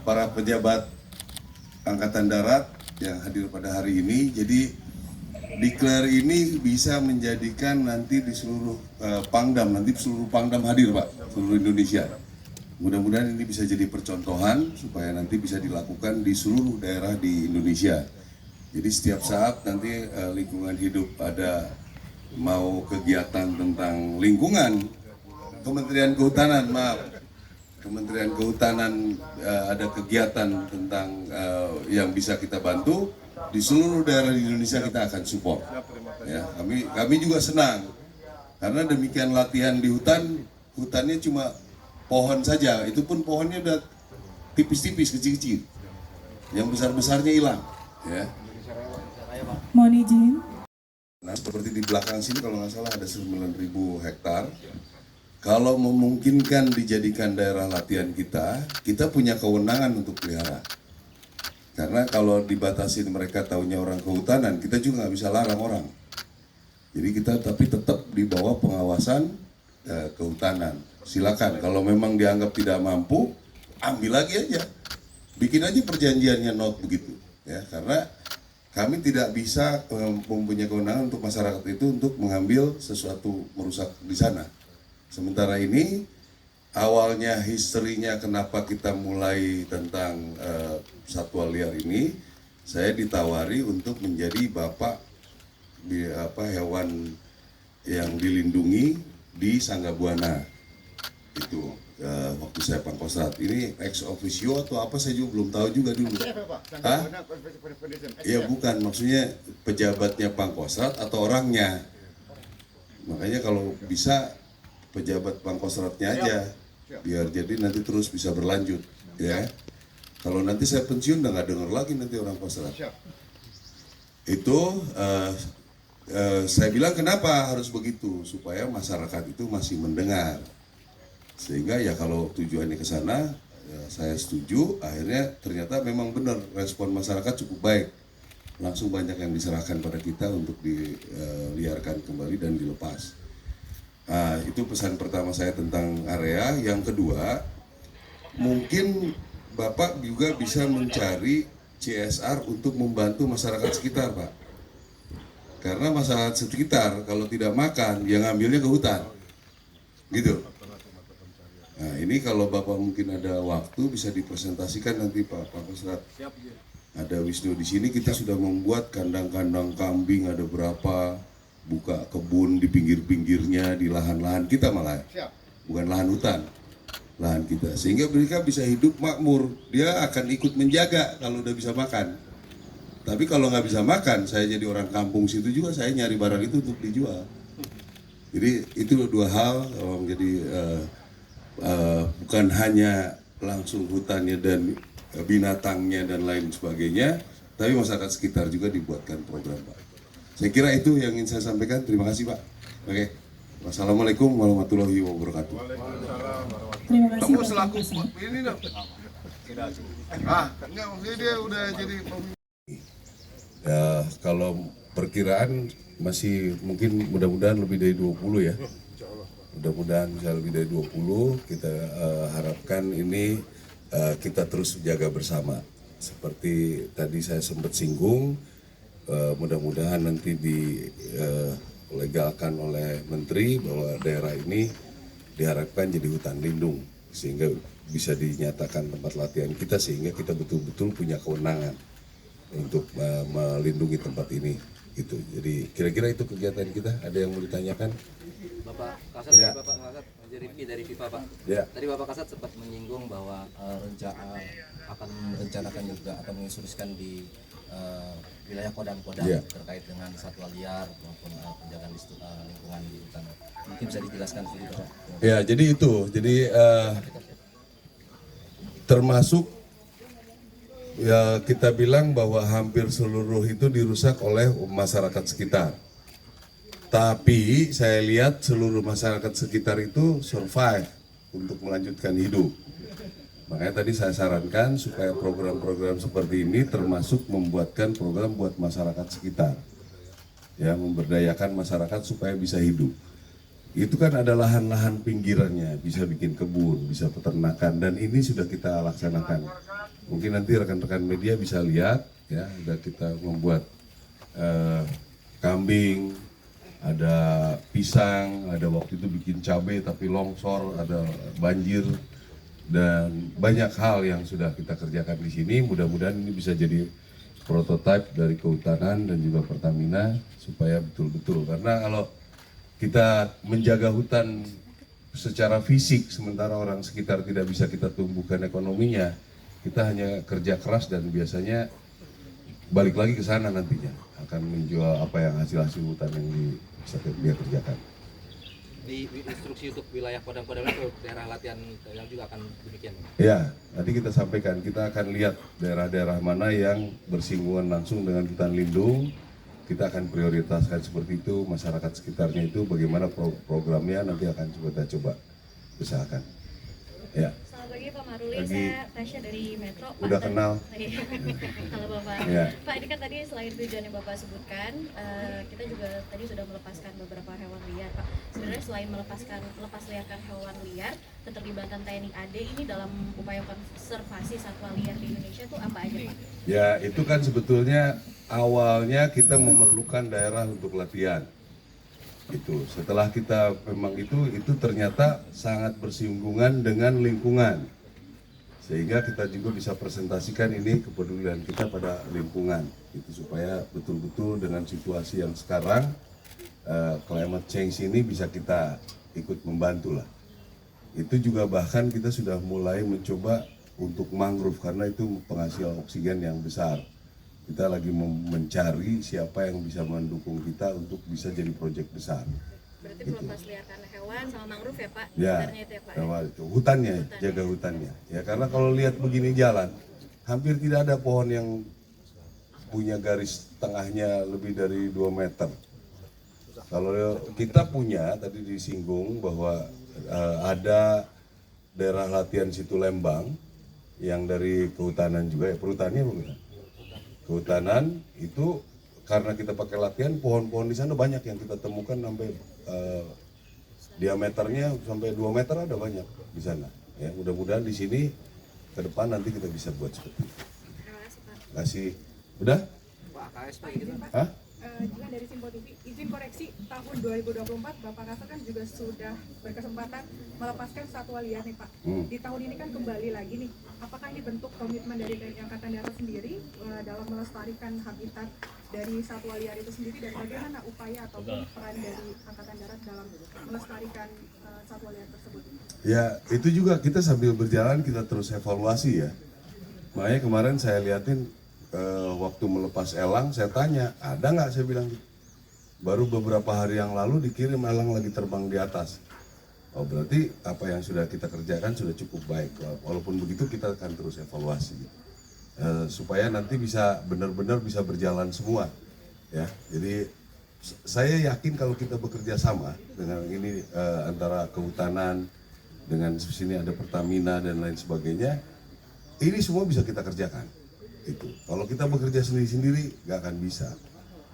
para pejabat Angkatan Darat yang hadir pada hari ini. Jadi Declare ini bisa menjadikan nanti di seluruh Pangdam, nanti seluruh Pangdam hadir Pak, seluruh Indonesia. Mudah-mudahan ini bisa jadi percontohan supaya nanti bisa dilakukan di seluruh daerah di Indonesia. Jadi setiap saat nanti lingkungan hidup ada mau kegiatan tentang lingkungan, Kementerian Kehutanan, Kementerian Kehutanan ada kegiatan tentang yang bisa kita bantu di seluruh daerah di Indonesia, kita akan support. Ya, kami juga senang karena demikian latihan di hutannya cuma pohon saja, itu pun pohonnya udah tipis-tipis, kecil-kecil, yang besar-besarnya hilang. Ya. Mohon izin. Nah, seperti di belakang sini kalau nggak salah ada 9.000 hektar. Kalau memungkinkan dijadikan daerah latihan kita punya kewenangan untuk pelihara. Karena kalau dibatasi mereka taunya orang kehutanan, kita juga nggak bisa larang orang. Jadi kita tapi tetap di bawah pengawasan kehutanan. Silakan, kalau memang dianggap tidak mampu, ambil lagi aja. Bikin aja perjanjiannya not begitu. Ya, karena kami tidak bisa mempunyai kewenangan untuk masyarakat itu untuk mengambil sesuatu merusak di sana. Sementara ini awalnya historinya kenapa kita mulai tentang satwa liar ini, saya ditawari untuk menjadi bapak hewan yang dilindungi di Sanggabuana. Itu waktu saya Pangkostrat. Ini ex officio atau apa saya juga belum tahu juga dulu. Hah? Ya bukan, maksudnya pejabatnya Pangkostrat atau orangnya. Makanya kalau bisa pejabat Pangkostratnya aja, biar jadi nanti terus bisa berlanjut, ya. Kalau nanti saya pensiun udah nggak dengar lagi nanti orang Pangkostrat. Itu saya bilang kenapa harus begitu, supaya masyarakat itu masih mendengar, sehingga ya kalau tujuannya ke sana, ya saya setuju. Akhirnya ternyata memang benar respon masyarakat cukup baik, langsung banyak yang diserahkan pada kita untuk diliarkan kembali dan dilepas. Nah, itu pesan pertama saya tentang area. Yang kedua, mungkin Bapak juga bisa mencari CSR untuk membantu masyarakat sekitar, Pak. Karena masyarakat sekitar kalau tidak makan, ya ngambilnya ke hutan. Gitu. Nah, ini kalau Bapak mungkin ada waktu bisa dipresentasikan nanti Pak Kusrat. Ada Wisnu di sini, kita sudah membuat kandang-kandang kambing, ada berapa, buka kebun di pinggir-pinggirnya, di lahan-lahan kita malah, bukan lahan hutan, lahan kita, sehingga mereka bisa hidup makmur. Dia akan ikut menjaga kalau udah bisa makan. Tapi kalau nggak bisa makan, saya jadi orang kampung situ juga, saya nyari barang itu untuk dijual. Jadi itu dua hal, jadi bukan hanya langsung hutannya dan binatangnya dan lain sebagainya, tapi masyarakat sekitar juga dibuatkan program, Pak. Saya kira itu yang ingin saya sampaikan. Terima kasih, Pak. Oke. Wassalamualaikum warahmatullahi wabarakatuh. Terima kasih. Kamu selaku ini dong. Enggak, maksudnya dia udah jadi Ya, kalau perkiraan masih mungkin mudah-mudahan lebih dari 20 ya. Mudah-mudahan bisa lebih dari 20. Kita harapkan ini kita terus jaga bersama. Seperti tadi saya sempat singgung, mudah-mudahan nanti dilegalkan oleh Menteri bahwa daerah ini diharapkan jadi hutan lindung, sehingga bisa dinyatakan tempat latihan kita, sehingga kita betul-betul punya kewenangan untuk melindungi tempat ini. Gitu. Jadi kira-kira itu kegiatan kita. Ada yang mau ditanyakan? Bapak Kasat, Ya. Bapak Kasat dari FIFA, Pak. Ya. Tadi Bapak Kasat sempat menyinggung bahwa akan merencanakan juga atau menginstruksikan di wilayah Kodam-Kodam terkait dengan satwa liar maupun penjagaan lingkungan di hutan. Mungkin bisa dijelaskan sedikit, Pak. Ya, jadi itu. Jadi termasuk ya kita bilang bahwa hampir seluruh itu dirusak oleh masyarakat sekitar. Tapi saya lihat seluruh masyarakat sekitar itu survive untuk melanjutkan hidup. Makanya tadi saya sarankan supaya program-program seperti ini termasuk membuatkan program buat masyarakat sekitar. Ya, memberdayakan masyarakat supaya bisa hidup. itu kan ada lahan-lahan pinggirannya, bisa bikin kebun, bisa peternakan, dan ini sudah kita laksanakan. Mungkin nanti rekan-rekan media bisa lihat, ya, sudah kita membuat kambing, ada pisang, ada waktu itu bikin cabai tapi longsor, ada banjir, dan banyak hal yang sudah kita kerjakan di sini. Mudah-mudahan ini bisa jadi prototipe dari Kehutanan dan juga Pertamina supaya betul-betul, karena kalau kita menjaga hutan secara fisik sementara orang sekitar tidak bisa kita tumbuhkan ekonominya, kita hanya kerja keras dan biasanya balik lagi ke sana nantinya akan menjual apa yang hasil hutan yang bisa dia kerjakan. Di instruksi untuk wilayah Kodam-Kodam itu daerah latihan yang juga akan demikian. Ya, nanti kita sampaikan, kita akan lihat daerah-daerah mana yang bersinggungan langsung dengan hutan lindung. Kita akan prioritaskan seperti itu, masyarakat sekitarnya itu bagaimana programnya nanti akan kita coba usahakan. Ya. Selamat pagi Pak Maruli, Pagi. saya Tasya dari Metro. Pak, Udah kenal. Halo Bapak. Ya. Pak, ini kan tadi selain tujuan yang Bapak sebutkan, kita juga tadi sudah melepaskan beberapa hewan liar, Pak. Sebenarnya selain melepas liarkan hewan liar, keterlibatan TNI AD ini dalam upaya konservasi satwa liar di Indonesia itu apa aja, Pak? Ya, itu kan sebetulnya awalnya kita memerlukan daerah untuk latihan. Itu setelah kita memang itu ternyata sangat bersinggungan dengan lingkungan, sehingga kita juga bisa presentasikan ini kepedulian kita pada lingkungan itu, supaya betul-betul dengan situasi yang sekarang climate change ini bisa kita ikut membantu lah. Itu juga bahkan kita sudah mulai mencoba untuk mangrove karena itu penghasil oksigen yang besar. Kita lagi mencari siapa yang bisa mendukung kita untuk bisa jadi proyek besar. Berarti Gitu. melepas liarkan hewan sama mangrove ya, Pak? Ya, Sebenarnya itu ya, Pak? awal itu hutannya, jaga hutannya. Ya, karena kalau lihat begini jalan, hampir tidak ada pohon yang punya garis tengahnya lebih dari 2 meter. Kalau kita punya, tadi disinggung bahwa ada daerah latihan situ Lembang yang dari kehutanan juga, ya perhutanian bukan? Kehutanan itu karena kita pakai latihan, pohon-pohon di sana banyak yang kita temukan sampai diameternya sampai 2 meter, ada banyak di sana. Ya, mudah-mudahan di sini ke depan nanti kita bisa buat seperti itu. Terima kasih, Pak. Terima kasih. Udah? Pak AKS Pak gitu. Hah? Juga dari Simpo TV, izin koreksi, tahun 2024 Bapak Kasat kan juga sudah berkesempatan melepaskan satwa liar nih Pak. Di tahun ini kan kembali lagi nih, apakah ini bentuk komitmen dari TNI Angkatan Darat sendiri dalam melestarikan habitat dari satwa liar itu sendiri, dan bagaimana upaya ataupun peran dari Angkatan Darat dalam melestarikan satwa liar tersebut? Ya, itu juga kita sambil berjalan kita terus evaluasi ya. Makanya kemarin saya liatin waktu melepas elang, saya tanya, ada nggak, saya bilang gitu. Baru beberapa hari yang lalu dikirim elang lagi terbang di atas. Oh, berarti apa yang sudah kita kerjakan sudah cukup baik. Walaupun begitu kita akan terus evaluasi gitu. Supaya nanti bisa benar-benar bisa berjalan semua. Ya, jadi saya yakin kalau kita bekerja sama dengan ini antara kehutanan, dengan sini ada Pertamina dan lain sebagainya, ini semua bisa kita kerjakan. Itu kalau kita bekerja sendiri-sendiri nggak akan bisa,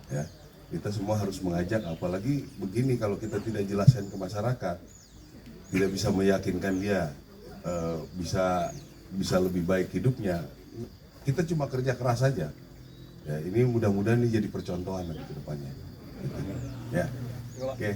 ya. Kita semua harus mengajak, apalagi begini kalau kita tidak jelaskan ke masyarakat, tidak bisa meyakinkan dia bisa lebih baik hidupnya. Kita cuma kerja keras saja. Ya, ini mudah-mudahan ini jadi percontohan nanti ke depannya. Gitu. Ya, oke.